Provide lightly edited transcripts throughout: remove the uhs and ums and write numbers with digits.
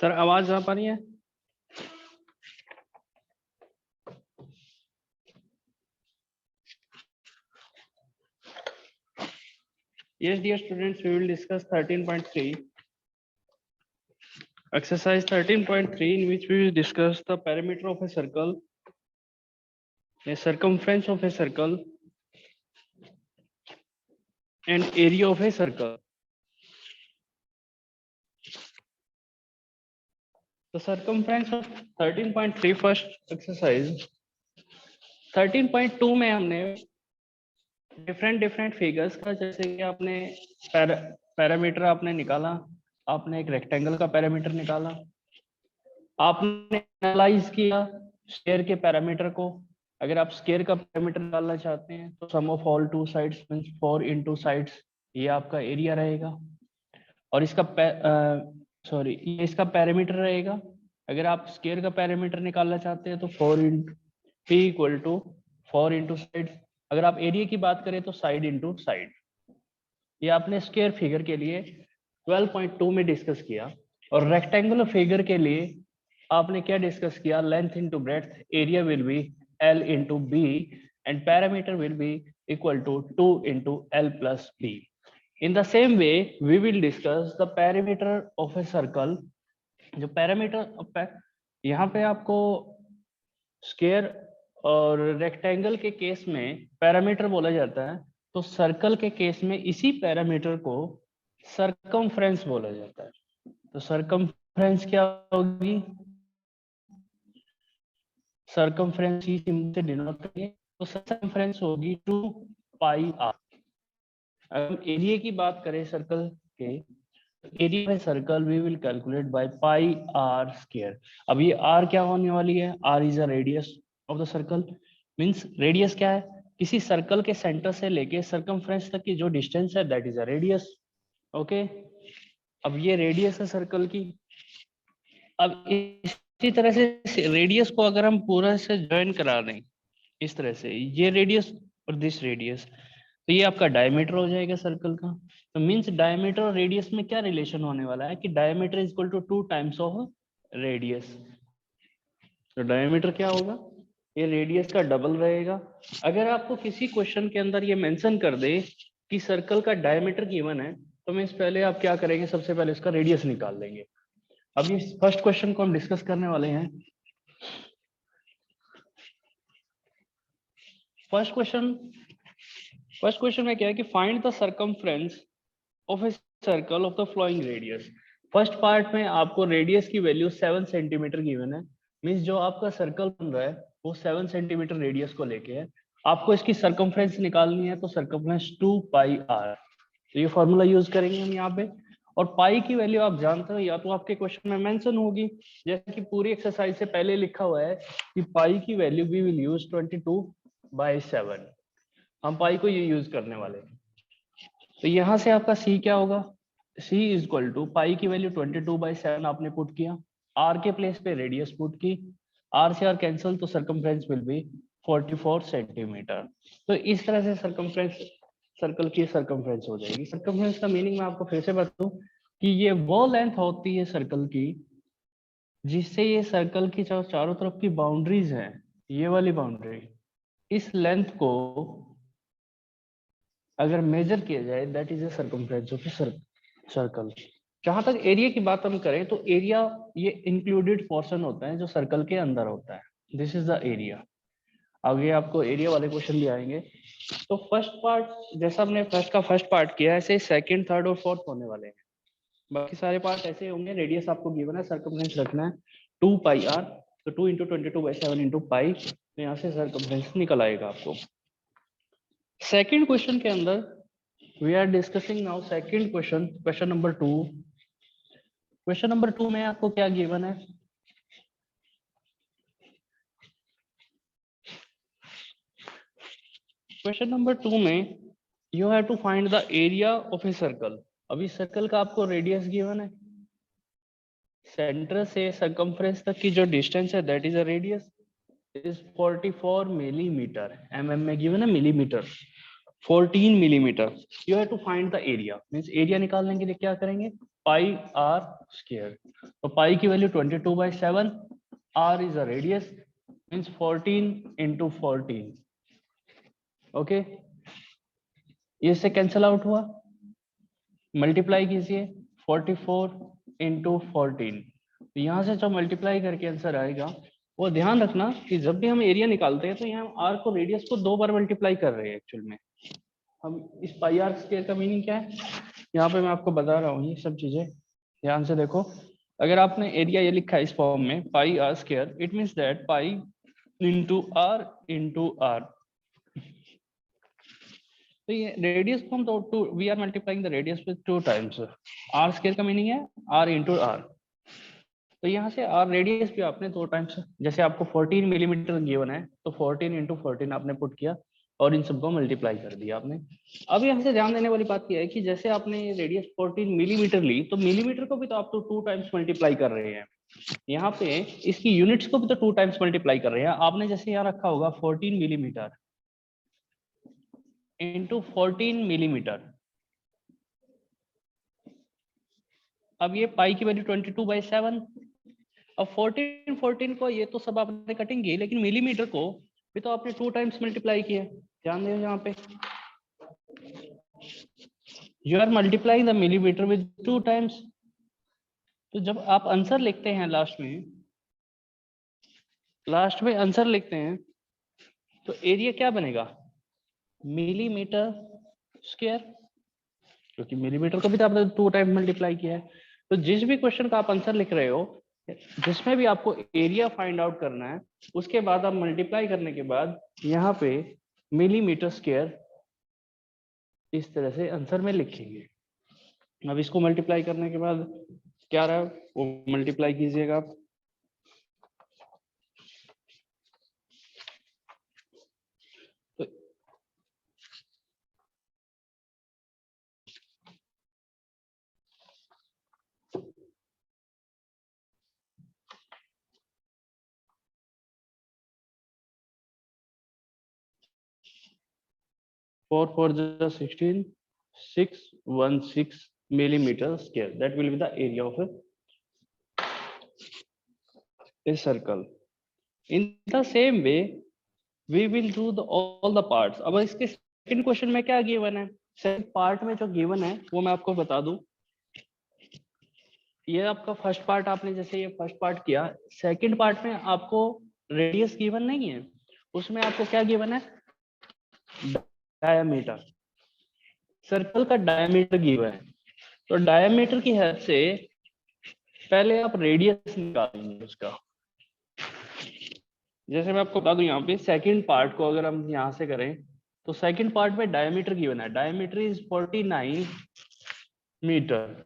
Sir आवाज आ पा रही है? Yes, dear students, we will discuss 13.3. Exercise 13.3, in which we will discuss the perimeter of a circle, a circumference of a circle, and area of a circle. The circumference of 13.3 first exercise. 13.2 में हमने different figures का, जैसे कि आपने parameter आपने निकाला, आपने एक रेक्टेंगल का पैरामीटर निकाला, आपने एनालाइज किया स्क्वायर के पैरामीटर को। अगर आप स्क्वायर का पैरामीटर निकालना चाहते हैं तो sum of all two sides means 4 into sides, ये आपका एरिया रहेगा। और इसका ये इसका पैरामीटर रहेगा। अगर आप स्क्वायर का पैरामीटर निकालना चाहते हैं तो 4 into p equal to 4 into side. अगर आप एरिया की बात करें तो साइड इंटू साइड। ये आपने स्क्वायर फिगर के लिए 12.2 में डिस्कस किया। और रेक्टेंगुलर फिगर के लिए आपने क्या डिस्कस किया? Length into breadth, area will be L into b and perimeter will be equal to 2 into L plus b. In the same way, we will discuss the perimeter of a circle. जो parameter यहाँ पे आपको square और rectangle के case में parameter बोला जाता है, तो सर्कल के केस में इसी पैरामीटर को सर्कमफ्रेंस बोला जाता है। तो सर्कमफ्रेंस क्या होगी? सर्कमफ्रेंस ही से डिनोट करेंगे, तो सर्कमफ्रेंस होगी 2 पाई आर। अगर हम एरिया की बात करें सर्कल के, area by circle we will calculate by pi r square. अब ये आर क्या होने वाली है? R is a radius of the circle. Means radius क्या है? किसी सर्कल के सेंटर से लेके सर्कमफ्रेंस तक की जो डिस्टेंस है that is a radius. Okay, अब ये रेडियस है सर्कल की। अब इसी तरह से रेडियस को अगर हम पूरा से ज्वाइन करा दें इस तरह से, ये रेडियस और दिस रेडियस, तो ये आपका डायमीटर हो जाएगा सर्कल का। तो मींस डायमीटर और रेडियस में क्या रिलेशन होने वाला है कि diameter is equal to 2 times of radius. तो डायमीटर क्या होगा? ये रेडियस का डबल रहेगा। अगर आपको किसी क्वेश्चन के अंदर ये मेंशन कर दे कि सर्कल का डायमीटर गिवन है, तो मींस पहले आप क्या करेंगे? सबसे पहले इसका रेडियस निकाल लेंगे। अब ये फर्स्ट क्वेश्चन को हम डिस्कस करने वाले हैं। फर्स्ट क्वेश्चन में क्या है कि find the circumference of a circle of the flowing radius. First part में आपको रेडियस की वैल्यू 7 सेंटीमीटर गिवन है। मींस जो आपका सर्कल बन रहा है वो 7 सेंटीमीटर रेडियस को लेके है। आपको इसकी सर्कमफ्रेंस निकालनी है, तो सर्कमफ्रेंस 2 पाई आर। तो ये फॉर्मूला यूज करेंगे हम यहाँ पे। और पाई की वैल्यू आप जानते हो, या तो आपके क्वेश्चन में मेंशन होगी, जैसे कि पूरी एक्सरसाइज से पहले लिखा हुआ है कि पाई की वैल्यू वी विल यूज 22/7। हम पाई को ये यूज करने वाले हैं। तो यहाँ से आपका सी क्या होगा? C इज इक्वल टू पाई की वैल्यू 22/7 आपने पुट किया, आर के प्लेस पे रेडियस पुट की, आर से आर कैंसिल, तो सर्कमफ्रेंस विल बी 44 सेंटीमीटर। तो इस तरह से सर्कमफ्रेंस सर्कल की सर्कमफ्रेंस हो जाएगी। सर्कमफ्रेंस का मीनिंग मैं आपको फिर से बताऊं कि ये वो लेंथ होती है सर्कल की जिससे ये सर्कल की चारों तरफ की बाउंड्रीज है, ये वाली बाउंड्री, इस लेंथ को अगर मेजर किया जाए that is a circumference of circle. जहां तक एरिया की बात हम करें तो एरिया ये इंक्लूडेड पोर्शन होता है जो सर्कल के अंदर होता है। This is the area. आगे आपको एरिया वाले क्वेश्चन भी आएंगे। तो फर्स्ट पार्ट जैसा हमने फर्स्ट पार्ट किया, ऐसे सेकंड, थर्ड और फोर्थ होने वाले हैं। बाकी सारे पार्ट ऐसे होंगे। रेडियस आपको गिवन है, सर्कमफ्रेंस रखना है 2 पाई आर। तो 2 इंटू 22/7 इंटू पाई, तो यहाँ से सर्कमफ्रेंस निकल आएगा आपको। सेकंड क्वेश्चन के अंदर we are discussing now second question number 2। Question number 2 में आपको क्या गिवन है? क्वेश्चन नंबर 2 में you have to find the area of a circle. अभी सर्कल का आपको रेडियस गिवन है, सेंटर से सर्कमफ्रेंस तक की जो डिस्टेंस है that is a radius is 44 millimetre. mm में गिवन है millimetre. 14 millimetre. You have to find the area, means area निकालने के लिए क्या करेंगे, पाई आर स्क्वायर। तो पाई की value 22/7, r is a radius, means 14 into 14। Okay, ये से कैंसिल आउट हुआ, मल्टीप्लाई कीजिए 44 into 14। तो यहाँ से जो मल्टीप्लाई करके आंसर आएगा, वो ध्यान रखना कि जब भी हम एरिया निकालते हैं तो यहाँ आर को रेडियस को 2 बार मल्टीप्लाई कर रहे हैं एक्चुअल में। हम इस पाई आर स्क्वायर का मीनिंग क्या है, यहाँ पे मैं आपको बता रहा हूँ, ये सब चीजें ध्यान से देखो। अगर आपने एरिया ये लिखा है इस फॉर्म में pi r square, it means that pi into r. तो ये रेडियस को हम तो we are multiplying the radius with 2 times. R square का मीनिंग है आर इंटू आर। तो यहाँ से आर रेडियस भी आपने 2 टाइम्स, जैसे आपको 14 मिलीमीटर गिवन है तो 14 into 14 आपने पुट किया और इन सबको मल्टीप्लाई कर दिया आपने। अब यहाँ से ध्यान देने वाली बात यह है कि जैसे आपने रेडियस 14 मिलीमीटर ली, तो मिलीमीटर को भी तो आप तो 2 टाइम्स मल्टीप्लाई कर रहे हैं। यहाँ पे इसकी यूनिट्स को भी तो 2 टाइम्स मल्टीप्लाई कर रहे हैं। आपने जैसे यहाँ रखा होगा 14 मिलीमीटर इंटू 14 मिलीमीटर। अब ये पाई की वैल्यू 22/7। अब 14 को ये तो सब आपने कटेंगे, लेकिन मिलीमीटर को भी तो आपने 2 टाइम्स मल्टीप्लाई किया। ध्यान दें यहाँ पे, you are multiplying the millimetre with 2 times. तो जब आप आंसर लिखते हैं लास्ट में आंसर लिखते हैं, तो एरिया क्या बनेगा, मिलीमीटर स्क्वायर, क्योंकि मिलीमीटर को भी तो आपने 2 टाइम्स मल्टीप्लाई किया है। तो जिस भी क्वेश्चन का आप आंसर लिख रहे हो, जिसमें भी आपको एरिया फाइंड आउट करना है, उसके बाद आप मल्टीप्लाई करने के बाद यहाँ पे मिलीमीटर स्क्वायर इस तरह से आंसर में लिखेंगे। अब इसको मल्टीप्लाई करने के बाद क्या रहा, वो मल्टीप्लाई कीजिएगा आप। तो 4 4 is 16, 616 millimeter square. That will be the area of a circle. In the same way, we will do all the parts. अब इसके सेकंड क्वेश्चन में क्या गिवन है, सेकंड पार्ट में जो गिवन है वो मैं आपको बता दूं। ये आपका फर्स्ट पार्ट, आपने जैसे ये फर्स्ट पार्ट किया, सेकंड पार्ट में आपको रेडियस गिवन नहीं है, उसमें आपको क्या गिवन है, डायमीटर। सर्कल का डायमीटर गिवन है, तो डायमीटर की हेल्प से पहले आप रेडियस निकालेंगे उसका। जैसे मैं आपको बता दूं, यहाँ पे सेकंड पार्ट को अगर हम यहाँ से करें, तो सेकंड पार्ट में डायमीटर गिवन है, diameter is 49 metre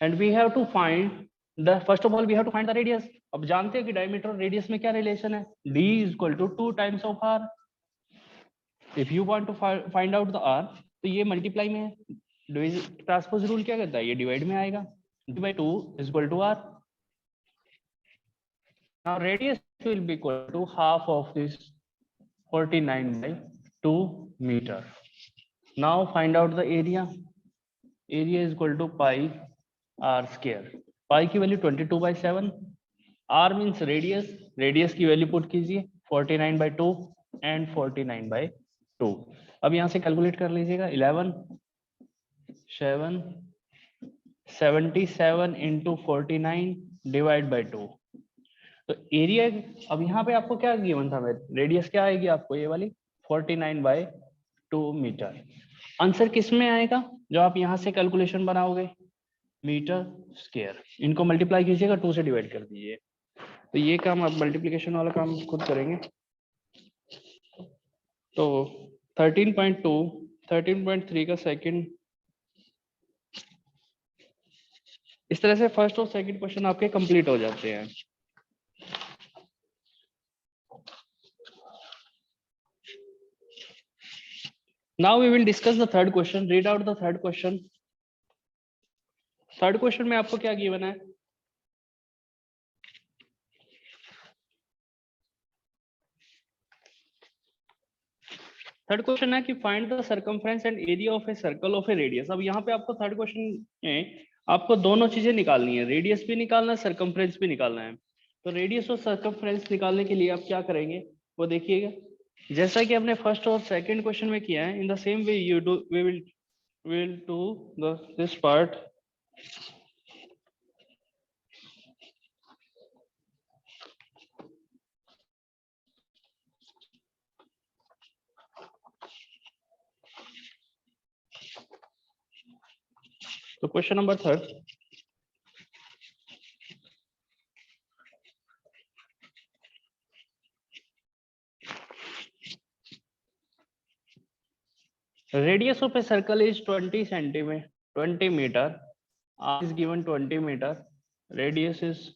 and we have to find the, first of all we have to find the radius. अब जानते हैं कि डायमीटर और रेडियस में क्या रिलेशन है, d is equal to 2 times of r। If you want to find out the r, तो ये मल्टीप्लाई में है, ट्रांसपोज रूल क्या कहता है, ये डिवाइड में आएगा, d/2 is equal to r। Now radius will be equal to half of this 49/2 meter. Now find out the area. Area is equal to pi r square. Pi की value 22/7, r means radius, radius की value put कीजिए 49/2 and 49/2। अब यहाँ से calculate कर लीजिएगा, 11 7 77 into 49 divide by 2। तो area, अब यहाँ पे आपको क्या गिवन था, रेडियस क्या आएगी आपको, ये वाली 49/2 मीटर। आंसर किस में आएगा, जो आप यहाँ से कैलकुलेशन बनाओगे, मीटर स्क्वायर। इनको मल्टीप्लाई कीजिएगा, 2 से डिवाइड कर दीजिए। तो ये काम आप मल्टीप्लिकेशन वाला काम खुद करेंगे। तो 13.2 13.3 का सेकंड, इस तरह से फर्स्ट और सेकंड क्वेश्चन आपके कंप्लीट हो जाते हैं। Now we will discuss the third question. Read out the third question. Third question में आपको क्या गिवन है, थर्ड क्वेश्चन है कि find the circumference and area of a circle of A radius. अब यहाँ पे आपको थर्ड क्वेश्चन में आपको दोनों चीजें निकालनी है, रेडियस भी निकालना है, सर्कमफ्रेंस भी निकालना है। तो रेडियस और सर्कमफ्रेंस निकालने के लिए आप क्या करेंगे वो देखिएगा। जैसा कि हमने फर्स्ट और सेकंड क्वेश्चन में किया है, in the same way you do we will do this part. तो question number third, radius of a circle is 20 centimeter, 20 meter. R is given 20 meter. Radius is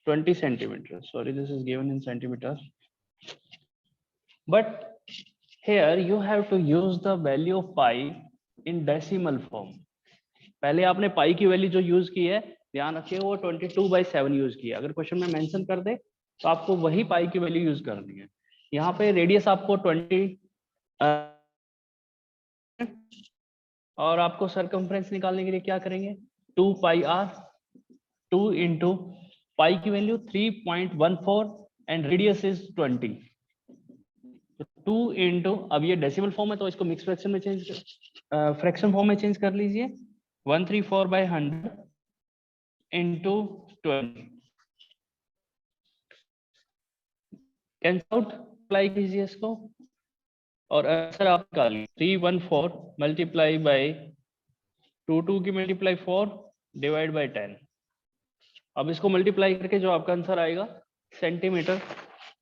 20 centimeters. Sorry, this is given in centimeters. But here you have to use the value of pi in decimal form. पहले आपने पाई की value जो use की है, ध्यान रखिए वो 22/7 use किया। अगर क्वेश्चन में मेंशन कर दे तो आपको वही पाई की वैल्यू यूज करनी है। यहाँ पे रेडियस आपको 20 और आपको सरकमफ्रेंस निकालने के लिए क्या करेंगे, 2πr, 2 इंटू पाई की value 3.14 and radius is 20। 2 into, अब ये डेसिमल फॉर्म है तो इसको मिक्स फ्रैक्शन में चेंज फ्रैक्शन फॉर्म में चेंज कर लीजिए। 134/100 इंटू 20, कैंसल आउट, अप्लाई कीजिए इसको और आंसर आप निकालिए। 314 मल्टीप्लाई बाई 2 की मल्टीप्लाई 4 डिवाइड बाई 10। अब इसको मल्टीप्लाई करके जो आपका आंसर आएगा सेंटीमीटर,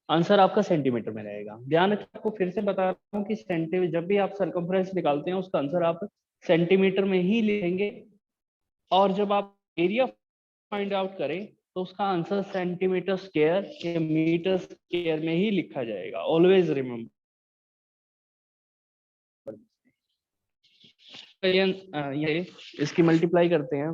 आंसर आपका सेंटीमीटर में रहेगा। ध्यान रखिए, आपको फिर से बता रहा हूँ कि सेंटीमीटर, जब भी आप सर्कमफ्रेंस निकालते हैं उसका आंसर आप सेंटीमीटर में ही लिखेंगे, और जब आप एरिया फाइंड आउट करें तो उसका आंसर सेंटीमीटर स्क्वायर या मीटर स्क्वायर में ही लिखा जाएगा। Always remember. ये इसकी मल्टीप्लाई करते हैं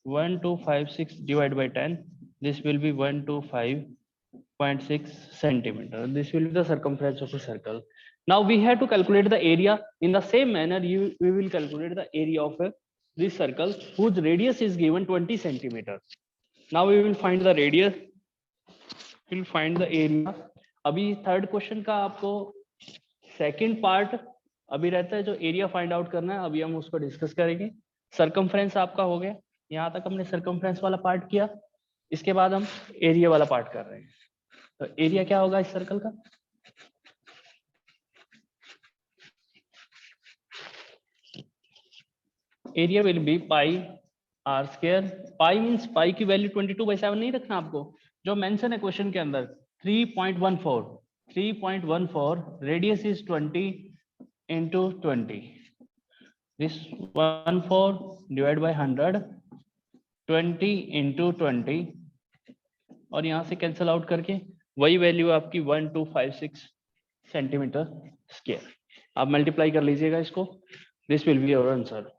1256 divided by 10. This will be 125.6 centimeter. This will be the circumference of a circle. Now we have to calculate the area. In the same manner, we will calculate the area of this circle whose radius is given 20 centimeter. Now we will find the radius. We will find the area. अभी third question का आपको second part अभी रहता है, जो area find out करना है, अभी हम उसको डिस्कस करेंगे। सरकमफ्रेंस आपका हो गया, यहाँ तक हमने सरकमफ्रेंस वाला पार्ट किया। इसके बाद हम एरिया वाला पार्ट कर रहे हैं। तो एरिया क्या होगा इस सर्कल का, area will be pi r square. Pi means pi की वैल्यू 22/7 नहीं रखना आपको, जो मेंशन है क्वेश्चन के अंदर 3.14 radius is 20 into 20, this 14 divide by 100, 20 into 20, और यहाँ से कैंसिल आउट करके वही वैल्यू आपकी 1256 सेंटीमीटर स्क्वायर। आप मल्टीप्लाई कर लीजिएगा इसको, this will be our answer.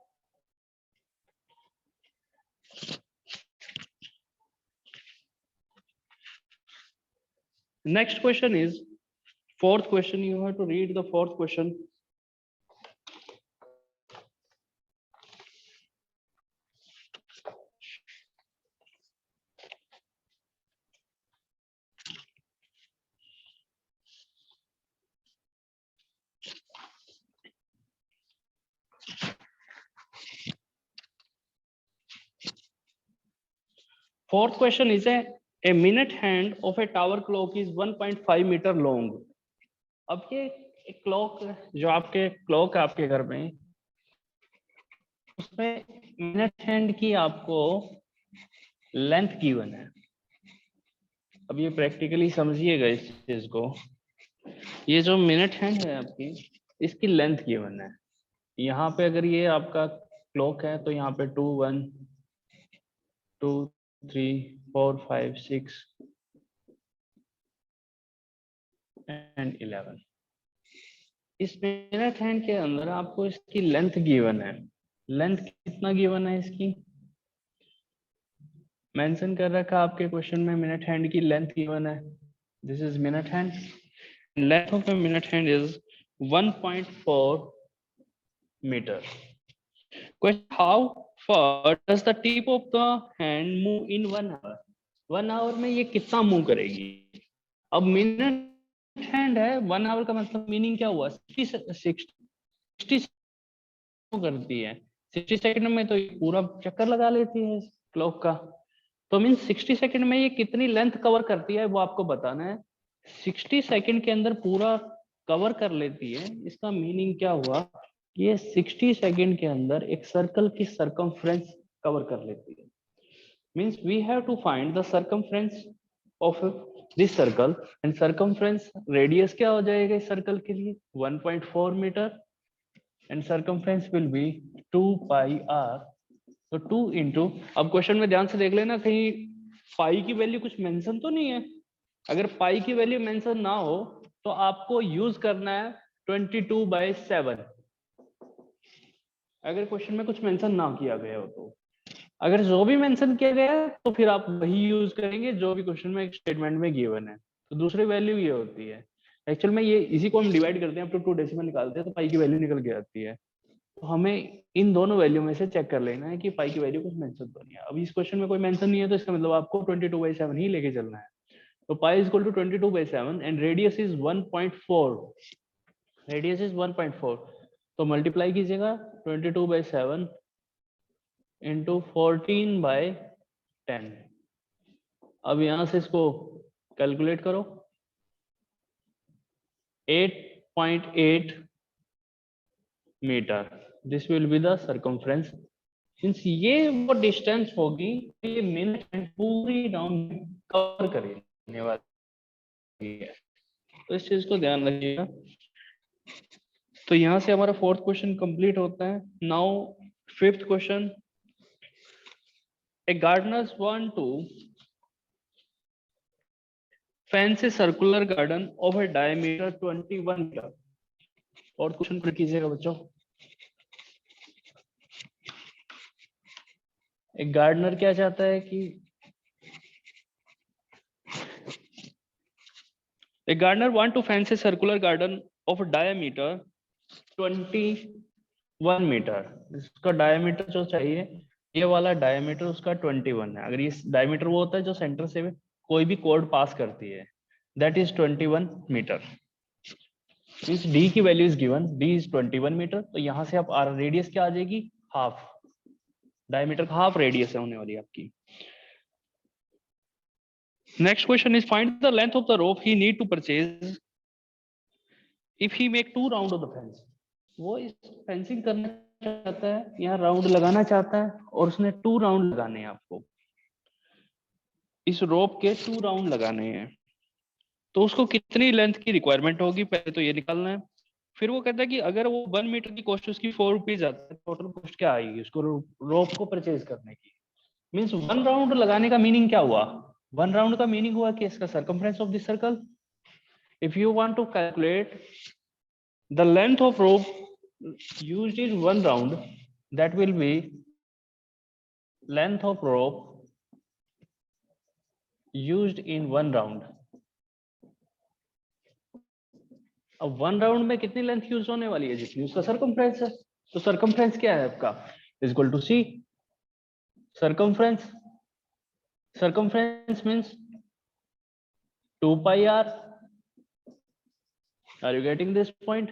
Next question is fourth question. You have to read the fourth question. Fourth question is a minute hand of a tower clock is 1.5 meter long. अब ये clock जो आपके clock है आपके घर में, उसमें minute hand की आपको लेंथ गिवन है। अब ये प्रैक्टिकली समझिएगा इस चीज को। ये जो मिनट हैंड है आपकी, इसकी लेंथ गिवन है। यहाँ पे अगर ये आपका क्लॉक है तो यहाँ पे 2 1 2 3 4 5 6 एंड 11। इस मिनट हैंड के अंदर आपको इसकी लेंथ गिवन है। लेंथ कितना गिवन है इसकी, मेंशन कर रखा आपके क्वेश्चन में मिनट हैंड की लेंथ गिवन है, this is minute hand, length of the minute hand is 1.4 metre. Question: How far does the tip of the hand move in 1 hour? 1 hour में ये कितना मूव करेगी? अब मिनट हैंड है, 1 our का मतलब मीनिंग क्या हुआ? 60 करती है, 60 सेकंड में तो ये पूरा चक्कर लगा लेती है क्लॉक का। तो मीन 60 सेकंड में ये कितनी लेंथ कवर करती है वो आपको बताना है। 60 सेकंड के अंदर पूरा कवर कर लेती है, इसका मीनिंग क्या हुआ? ये 60 सेकंड के अंदर एक सर्कल की सर्कमफ्रेंस कवर कर लेती है। Means we have to find the circumference of this circle and circumference radius क्या हो जाएगा इस सर्कल के लिए? 1.4 metre and circumference will be 2 pi r. तो 2 इंटू, अब क्वेश्चन में ध्यान से देख लेना कहीं पाई की वैल्यू कुछ मेंशन तो नहीं है। अगर पाई की वैल्यू मेंशन ना हो तो आपको यूज करना है 22/7। अगर क्वेश्चन में कुछ मेंशन ना किया गया हो तो, अगर जो भी मेंशन किया गया है तो फिर आप वही यूज करेंगे जो भी क्वेश्चन में एक स्टेटमेंट में गिवन है। तो दूसरी वैल्यू ये होती है, एक्चुअल में ये इसी को हम डिवाइड करते हैं, अप टू 2 डेसिमल निकालते हैं तो पाई की वैल्यू निकल के आती है। तो हमें इन दोनों वैल्यू में से चेक कर लेना है कि पाई की वैल्यू कुछ मेंशन तो नहीं है। अभी इस क्वेश्चन में कोई मेंशन नहीं है तो इसका मतलब आपको 22/7 ही लेके चलना है। तो pi is equal to 22/7 and radius is 1.4, radius is 1.4। तो मल्टीप्लाई कीजिएगा 22/7 इंटू 14/10। अब यहां से इसको कैलकुलेट करो, 8.8 metre, this will be the circumference. Since ये वो डिस्टेंस होगी ये मिनट पूरी राउंड कवर करने वाली है, तो इस चीज को ध्यान रखिएगा। तो यहां से हमारा फोर्थ क्वेश्चन कंप्लीट होता है। Now fifth question, a gardeners want to fence a circular garden of a diameter 21 metre. और क्वेश्चन पर कीजिएगा बच्चों। एक गार्डनर क्या चाहता है कि a gardener want to fence a circular garden of a diameter 21 metre. इसका डायमीटर जो चाहिए, ये वाला डायमीटर उसका 21 है। अगर ये डायमीटर वो होता है जो सेंटर से कोई भी कोड पास करती है, that is 21 metre. Means d की value is given, d is 21 metre. तो यहां से आप रेडियस क्या आ जाएगी? हाफ, डायमीटर का हाफ रेडियस है होने वाली आपकी। Next question is find the length of the rope he need to purchase if he make 2 round of the fence. वो इस फेंसिंग करना चाहता है, यहाँ राउंड लगाना चाहता है और उसने 2 राउंड लगाने हैं आपको, इस रोप के 2 राउंड लगाने हैं। तो उसको कितनी लेंथ की रिक्वायरमेंट होगी पहले तो ये निकालना है। फिर वो कहता है कि अगर वो 1 मीटर की कॉस्ट उसकी 4 रुपीज आता है, टोटल कॉस्ट क्या आएगी उसको रोप को परचेज करने की? मींस 1 राउंड लगाने का मीनिंग क्या हुआ? 1 राउंड का मीनिंग हुआ कि इसका circumference of this circle. If you want to calculate the length of rope used in 1 round, that will be length of rope used in 1 round। अब 1 राउंड में कितनी लेंथ यूज होने वाली है? जितनी उसका सर्कमफ्रेंस है। तो सर्कमफ्रेंस क्या है आपका? Is equal to c circumference. Circumference means 2 pi r. Are you getting this point?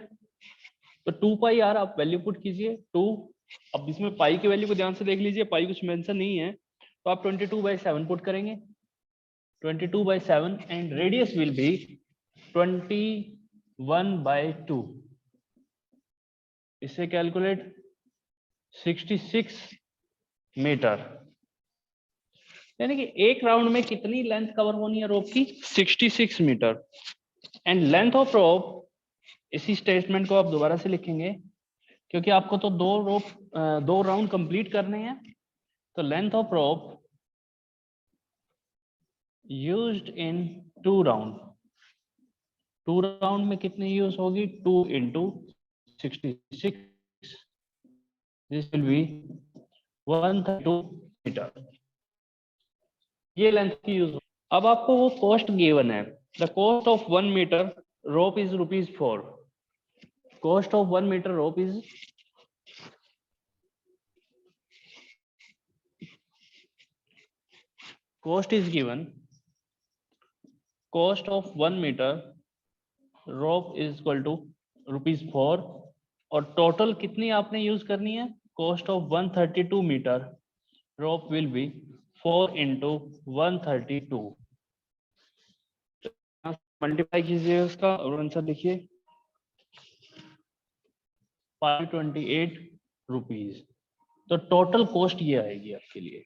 तो 2 पाई आर आप वैल्यू पुट कीजिए 2। अब इसमें पाई की वैल्यू को ध्यान से देख लीजिए, पाई कुछ मेंशन नहीं है तो आप 22/7 पुट करेंगे, 22/7 and radius will be 21/2। इससे कैलकुलेट 66 मीटर, यानी कि एक राउंड में कितनी लेंथ कवर होनी है रोप की? 66 metre. And length of rope, इसी स्टेटमेंट को आप दोबारा से लिखेंगे क्योंकि आपको तो 2 राउंड कंप्लीट करने हैं। तो length of rope used in 2 round, 2 round में कितनी यूज होगी? 2 into 66, this will be 132 metre. ये लेंथ की यूज। अब आपको वो कॉस्ट गिवन है, the cost of 1 metre rope is ₹4। Cost of 1 metre rope is cost is given, cost of 1 meter rope is equal to ₹4 और total कितनी आपने use करनी है, cost of 132 metre rope will be 4 into 132। Multiply कीजिए उसका और answer लिखिए ₹528। तो टोटल कॉस्ट ये आएगी आपके लिए।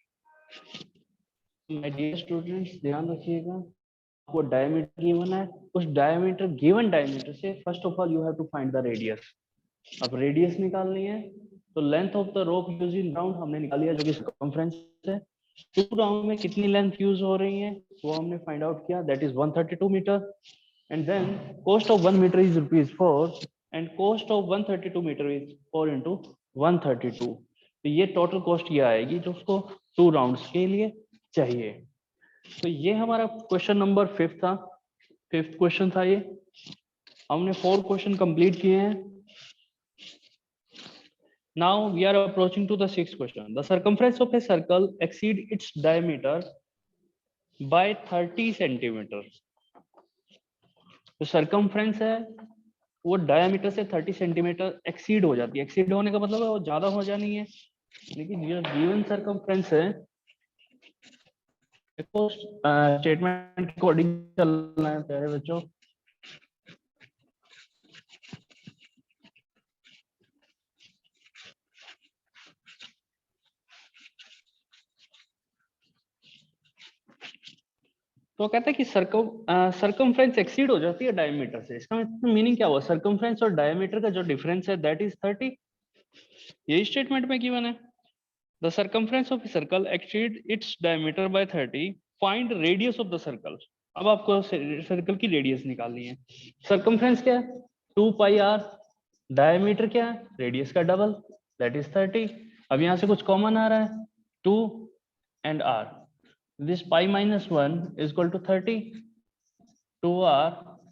माय डियर स्टूडेंट्स ध्यान रखिएगा, आपको डायमीटर गिवन है, उस डायमीटर गिवन डायमीटर से first of all you have to find the radius. अब रेडियस निकालनी है तो length of the rope using round हमने निकाल लिया जो कि सर्कमफ्रेंस है। 2 राउंड में कितनी लेंथ यूज हो रही है वो हमने फाइंड आउट किया, that is 132 metre. And then cost of 1 metre is ₹4 and cost of 132 metre is 4 into 132। तो ये टोटल कॉस्ट ये आएगी जो उसको 2 राउंड्स के लिए चाहिए। तो ये हमारा क्वेश्चन नंबर 5 था, 5th क्वेश्चन था ये। हमने 4 क्वेश्चन कंप्लीट किए हैं। Now we are approaching to the 6th question. The circumference of a circle exceed its diameter by 30 centimeter। तो circumference है वो डायमीटर से 30 सेंटीमीटर एक्सीड हो जाती है। एक्सीड होने का मतलब है वो ज्यादा हो जानी है, लेकिन ये गिवन सर्कमफ्रेंस है देखो स्टेटमेंट अकॉर्डिंग चलना है प्यारे बच्चों। तो कहते हैं कि सर्कमफ्रेंस एक्सीड हो जाती है डायमीटर से। इसका मीनिंग क्या हुआ, सर्कमफ्रेंस और डायमीटर का जो डिफरेंस है दैट इज 30। यही स्टेटमेंट में गिवन है। The circumference of a circle exceed its diameter by 30, find radius of the circle. अब आपको सर्कल की रेडियस निकालनी है। सर्कमफ्रेंस क्या है 2 पाई r, डायमीटर क्या है रेडियस का डबल दैट इज 30। अब यहाँ से कुछ कॉमन आ रहा है 2 and r, this pi minus 1 is equal to 30, 2r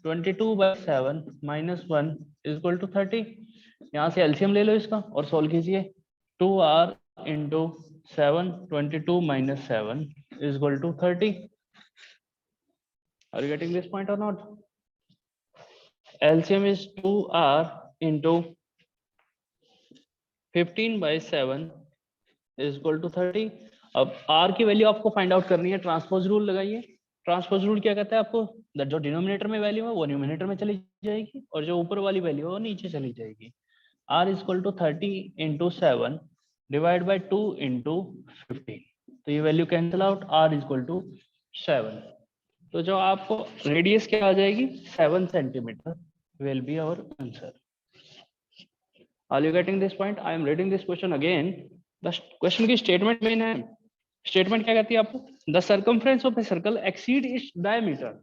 22/7 minus 1 is equal to 30। यहाँ से एलसीएम ले लो इसका और सोल्व कीजिए। 2r into 7, 22 minus 7 is equal to 30। Are you getting this point or not? LCM is 2r into 15/7 is equal to 30। अब r की value आपको find out करनी है, ट्रांसपोज रूल लगाइए। ट्रांसपोज रूल क्या कहता है आपको, जो डिनोमिनेटर में वैल्यू है वो न्यूमिनेटर में चली जाएगी और जो ऊपर वाली वैल्यू है वो नीचे चली जाएगी। r is equal to 30 into 7 divide by 2 into 15। तो ये value cancel out, r is equal to 7। तो जो आपको रेडियस क्या आ जाएगी 7 centimetre will be our answer. Are you getting this point? I am reading this question again. The question की statement main है। स्टेटमेंट क्या कहती है आपको, the circumference of a circle exceed its diameter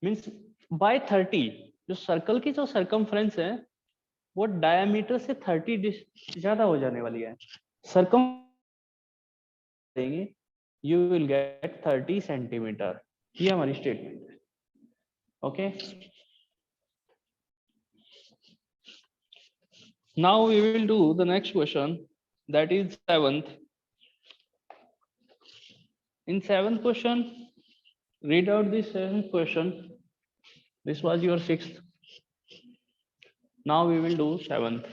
means by 30। जो circle की जो circumference है वो डायमीटर से 30 ज्यादा हो जाने वाली है। सर्कम देंगे यू विल गेट 30 सेंटीमीटर। ये हमारी स्टेटमेंट है। Okay, now we will do the next question, that is 7th. In 7th question, read out this 7th question. This was your 6th. Now we will do 7th.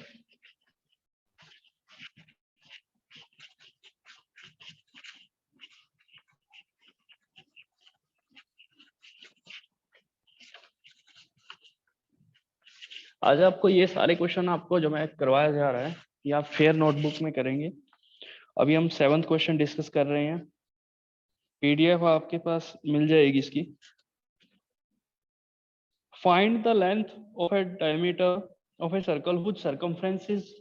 आज आपको ये सारे question आपको जो मैं करवाया जा रहा है ये आप फेयर नोटबुक में करेंगे। अभी हम 7th क्वेश्चन डिस्कस कर रहे हैं। पीडीएफ आपके पास मिल जाएगी इसकी। Find the length of a diameter of a circle which circumference is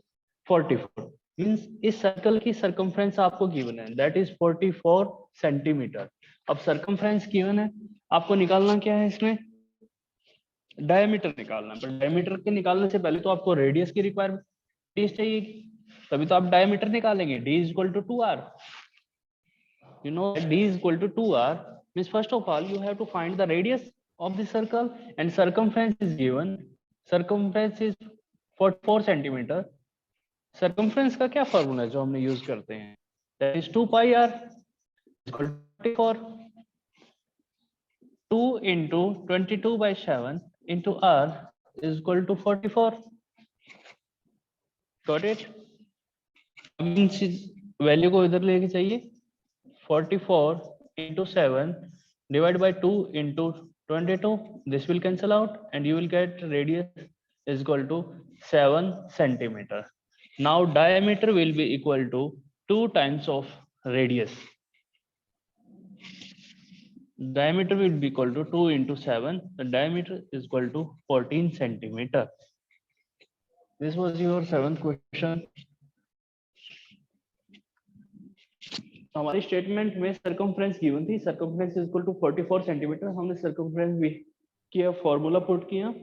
44। Means इस सर्कल की सर्कमफ्रेंस आपको गिवन है दैट इज 44 सेंटीमीटर। अब सर्कमफ्रेंस गिवन है, आपको निकालना क्या है इसमें डायमीटर निकालना है। पर डायमीटर के निकालने से पहले तो आपको रेडियस की रिक्वायरमेंट चाहिए, तभी तो आप डायमीटर निकालेंगे। d is equal to 2r। you know that d is equal to 2r, means first of all you have to find the radius of the circle and circumference is given. Circumference is 44 centimeter. circumference का क्या formula है जो हमने use करते हैं, that is 2 pi r equal to 44. 2 into 22/7 into r is equal to 44. Got it? Value को इधर लेके चाहिए, 44 into 7 divided by 2 into 22. This will cancel out and you will get radius is equal to 7 centimeter. Now diameter will be equal to 2 times of radius. Diameter will be equal to 2 into 7. The diameter is equal to 14 centimeter. This was your 7th question. हमारी statement में circumference given थी, circumference is equal to 44 centimetre. हमने circumference भी किया, formula put किया,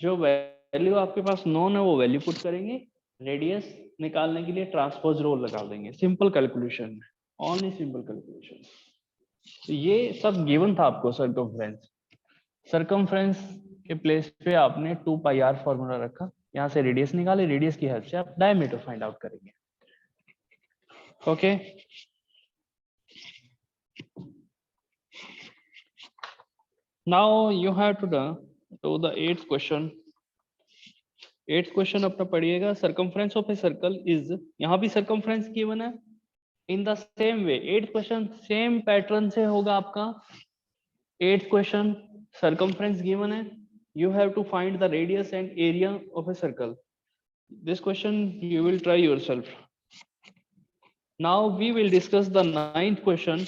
जो value आपके पास known है वो वैल्यू पुट करेंगे, रेडियस निकालने के लिए ट्रांसपोज रूल लगा देंगे. Simple calculation, only simple calculation. तो ये सब गिवन था आपको सर्कमफ्रेंस. सर्कमफ्रेंस के प्लेस पे आपने 2 पाई आर फॉर्मूला रखा, यहाँ से रेडियस निकाले, रेडियस की हेल्प से आप डायमीटर फाइंड आउट करेंगे. Okay Now you have to do the 8th question. 8th question अपना पढ़िएगा. Circumference of a circle is, यहाँ भी circumference given है. In the same way 8th question same pattern से होगा आपका. 8th question circumference given है, you have to find the radius and area of a circle. This question you will try yourself. Now we will discuss the 9th question.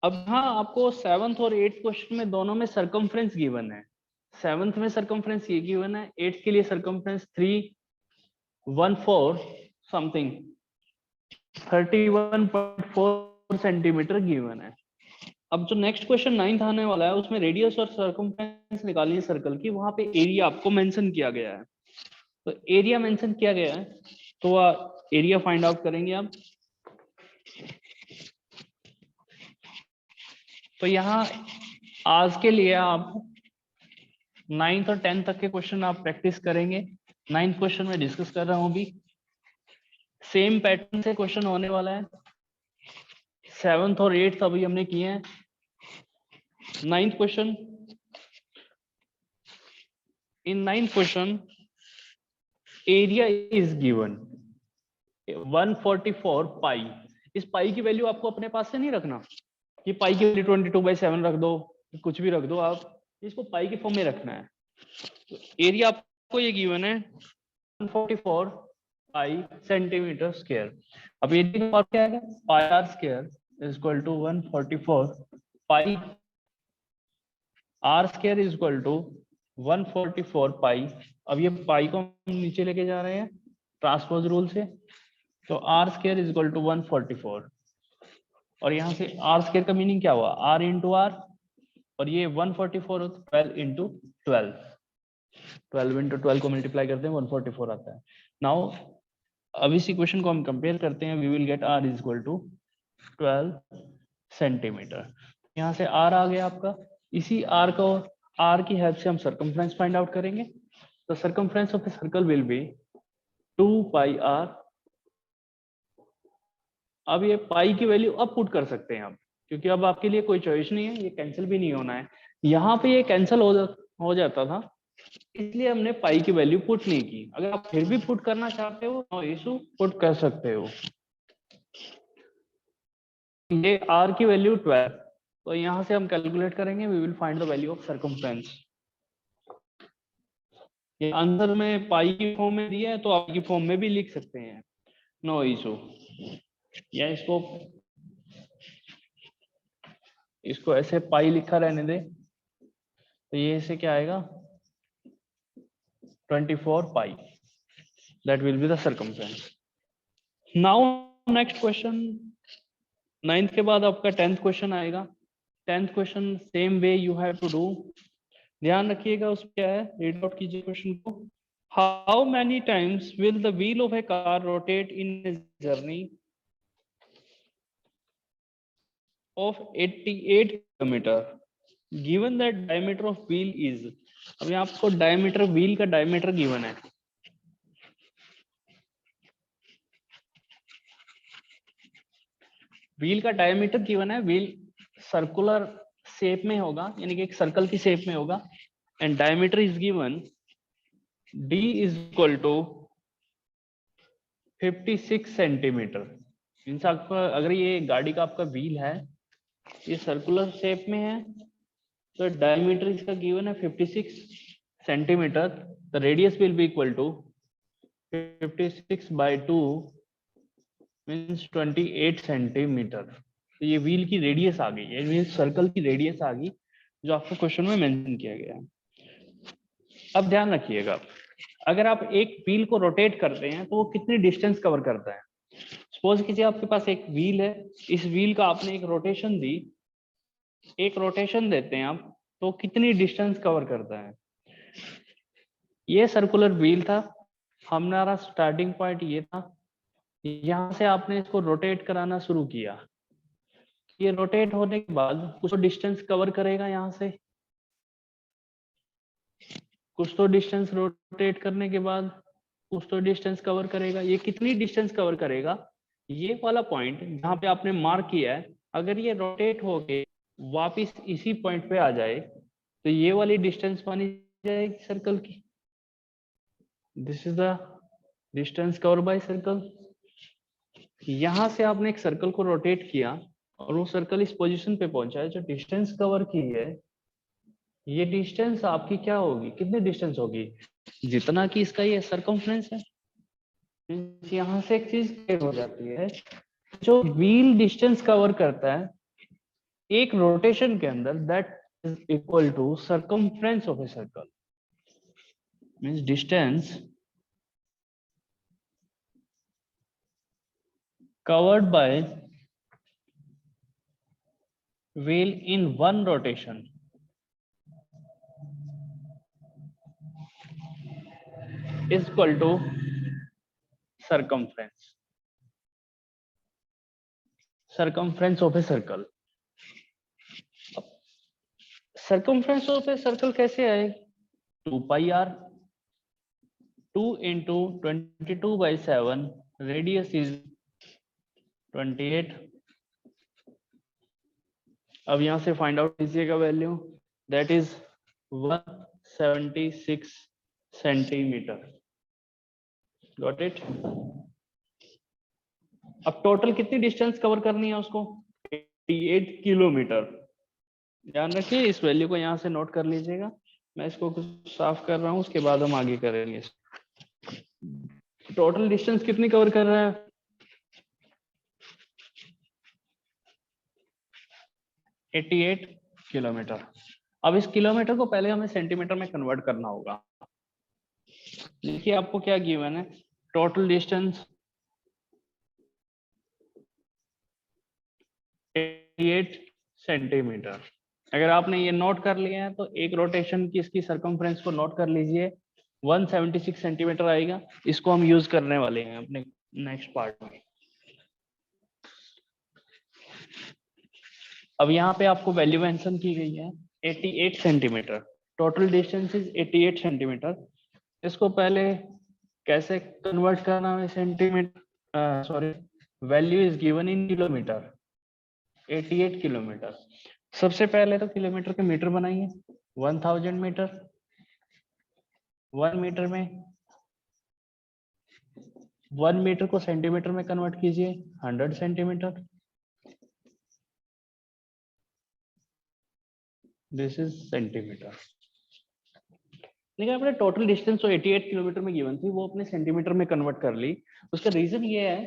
अब हाँ आपको 7th और 8th question में दोनों में circumference given है. 7th में सर्कमफ्रेंस ये गिवन है, 8th के लिए सर्कमफ्रेंस 314 समथिंग 31.4 सेंटीमीटर गिवन है. अब जो नेक्स्ट क्वेश्चन 9th आने वाला है उसमें रेडियस और सर्कमफ्रेंस निकालिए सर्कल की, वहां पे एरिया आपको मेंशन किया गया है. तो एरिया मेंशन किया गया है तो एरिया फाइंड आउट करेंगे आप. तो यहाँ आज के लिए आप 9th और 10th तक के क्वेश्चन आप प्रैक्टिस करेंगे. 9th क्वेश्चन में डिस्कस कर रहा हूँ अभी. सेम पैटर्न से क्वेश्चन होने वाला है. 7th और 8th अभी हमने किए हैं. 9th question, in 9th question area is given 144 पाई. इस पाई की वैल्यू आपको अपने पास से नहीं रखना कि पाई की वैल्यू 22/7 रख दो, कुछ भी रख दो, आप इसको पाई के फॉर्म में रखना है. तो एरिया आपको ये गिवन है 144 पाई सेंटीमीटर स्क्वायर. अब एरिया का फॉर्म क्या है, pi r square is equal to 144 pi r square is equal to 144 pi. अब ये पाई को हम नीचे लेके जा रहे हैं ट्रांसपोज रूल से, तो r square is equal to 144. और यहाँ से आर स्क्वायर का मीनिंग क्या हुआ, आर इंटू आर, और ये 144 12 इंटू 12. 12 इंटू 12 को मल्टीप्लाई करते हैं 144 आता है. नाउ अब इसी क्वेश्चन को हम कंपेयर करते हैं. We will get r is equal to 12 centimetre. यहाँ से आर आ गया आपका. इसी आर को, आर की हेल्प से हम सर्कमफ्रेंस फाइंड आउट करेंगे. तो circumference of a circle will be 2 pi r. अब ये पाई की वैल्यू अब पुट कर सकते हैं आप, क्योंकि अब आपके लिए कोई चॉइस नहीं है, ये कैंसिल भी नहीं होना है. यहाँ पे ये कैंसिल हो जाता था, इसलिए हमने पाई की वैल्यू पुट नहीं की. अगर आप फिर भी पुट करना चाहते हो तो इशू पुट कर सकते हो. ये आर की वैल्यू 12, तो यहाँ से हम कैलकुलेट करेंगे. We will find the value of circumference. ये आंसर में पाई की फॉर्म में दिया है तो आप की फॉर्म में भी लिख सकते हैं, नो इशू. या इसको ऐसे पाई लिखा रहने दे, तो ये ऐसे क्या आएगा 24 pi. That will be the circumference. Now next question, 9th के बाद आपका 10th क्वेश्चन आएगा. 10th question same way you have to do. ध्यान रखिएगा उस क्या है, रीड आउट कीजिए क्वेश्चन को. How many times will the wheel of a car rotate in a journey of 88 kilometer? Given that diameter of wheel is, अभी आपको diameter wheel का डायमीटर गिवन है, व्हील का डायमीटर गिवन है, wheel circular shape में होगा, यानी कि एक सर्कल की शेप में होगा, and diameter is given d is equal to 56 centimetre. Means आपका अगर ये गाड़ी का आपका व्हील है, ये सर्कुलर शेप में है, तो डायमीटर इसका गिवन है 56 centimetre, the radius will be equal to 56 by 2 means 28 centimetre. तो ये व्हील की रेडियस आ गई है, मीन्स सर्कल की रेडियस आ गई जो आपको क्वेश्चन में मेंशन किया गया है। अब ध्यान रखिएगा, अगर आप एक व्हील को रोटेट करते हैं तो वो कितनी डिस्टेंस कवर करता है। सपोज कीजिए आपके पास एक व्हील है, इस व्हील का आपने एक रोटेशन दी, एक रोटेशन देते हैं आप, तो कितनी डिस्टेंस कवर करता है। ये सर्कुलर व्हील था, हमारा स्टार्टिंग पॉइंट ये था, यहां से आपने इसको रोटेट कराना शुरू किया, ये रोटेट होने के बाद कुछ तो डिस्टेंस कवर करेगा, यहां से कुछ तो डिस्टेंस रोटेट करने के बाद कुछ तो डिस्टेंस कवर करेगा। ये कितनी डिस्टेंस कवर करेगा, ये वाला पॉइंट जहां पे आपने मार्क किया है, अगर ये रोटेट होके वापिस इसी पॉइंट पे आ जाए तो ये वाली डिस्टेंस मानी जाएगी सर्कल की। This is the distance cover by circle. यहां से आपने एक सर्कल को रोटेट किया और वो सर्कल इस पोजीशन पे पहुंचा है, जो डिस्टेंस कवर की है, ये डिस्टेंस आपकी क्या होगी, कितनी डिस्टेंस होगी, जितना कि इसका ये सरकमफ्रेंस है। यहां से एक चीज क्लियर हो जाती है, जो व्हील डिस्टेंस कवर करता है एक रोटेशन के अंदर, that is equal to circumference of a circle. Means distance covered by wheel in one rotation is equal to circumference of a circle। circumference of a circle कैसे आए, 2 pi r, 2 into 22/7, radius is 28। अब यहां से find out कीजिएगा value, that is 176 centimetre. Got it. अब total कितनी distance cover करनी है उसको, 88 किलोमीटर। ध्यान रखिए, इस वैल्यू को यहां से नोट कर लीजिएगा। मैं इसको कुछ साफ कर रहा हूं, उसके बाद हम आगे करेंगे। टोटल डिस्टेंस कितनी कवर कर रहा है, 88 किलोमीटर। अब इस किलोमीटर को पहले हमें सेंटीमीटर में कन्वर्ट करना होगा। देखिए आपको क्या गिवन है, टोटल डिस्टेंस 88 सेंटीमीटर। अगर आपने ये नोट कर लिया है तो एक रोटेशन की इसकी सरकमफ्रेंस को नोट कर लीजिए, 176 सेंटीमीटर आएगा। इसको हम यूज करने वाले हैं अपने नेक्स्ट पार्ट में। अब यहाँ पे आपको वैल्यू मेंशन की गई है 88 centimetre, total distance is 88 centimetre. इसको पहले कैसे कन्वर्ट करना है centimetre, sorry, value is given in kilometre, 88 kilometre. सबसे पहले तो किलोमीटर के मीटर बनाइए, 1000 मीटर, 1 मीटर में 1 मीटर को सेंटीमीटर में कन्वर्ट कीजिए, 100 सेंटीमीटर। This is centimetre. लेकिन अपने टोटल डिस्टेंस तो 88 किलोमीटर में गिवन थी, वो अपने सेंटीमीटर में कन्वर्ट कर ली। उसका रीजन ये है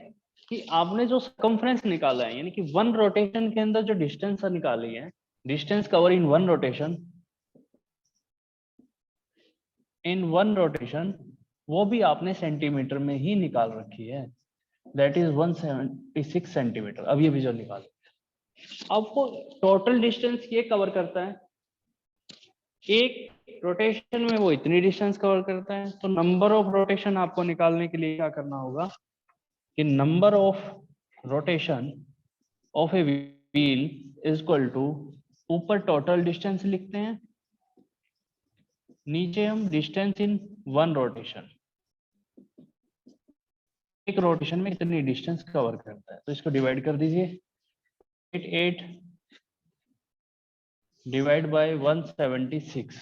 कि आपने जो सर्कमफ्रेंस निकाला है, यानी कि वन रोटेशन के अंदर जो डिस्टेंस निकाली है, distance cover in one rotation, वो भी आपने सेंटीमीटर में ही निकाल रखी है, दैट इज 176 सेंटीमीटर। अब ये भी जो निकाल, अब वो टोटल डिस्टेंस ये कवर करता है, एक रोटेशन में वो इतनी डिस्टेंस कवर करता है, तो नंबर ऑफ रोटेशन आपको निकालने के लिए क्या करना होगा कि number of rotation of a wheel is equal to, ऊपर टोटल डिस्टेंस लिखते हैं, नीचे हम डिस्टेंस इन वन रोटेशन, एक रोटेशन में कितनी डिस्टेंस कवर करता है। तो इसको डिवाइड कर दीजिए, 8 डिवाइड बाय 176,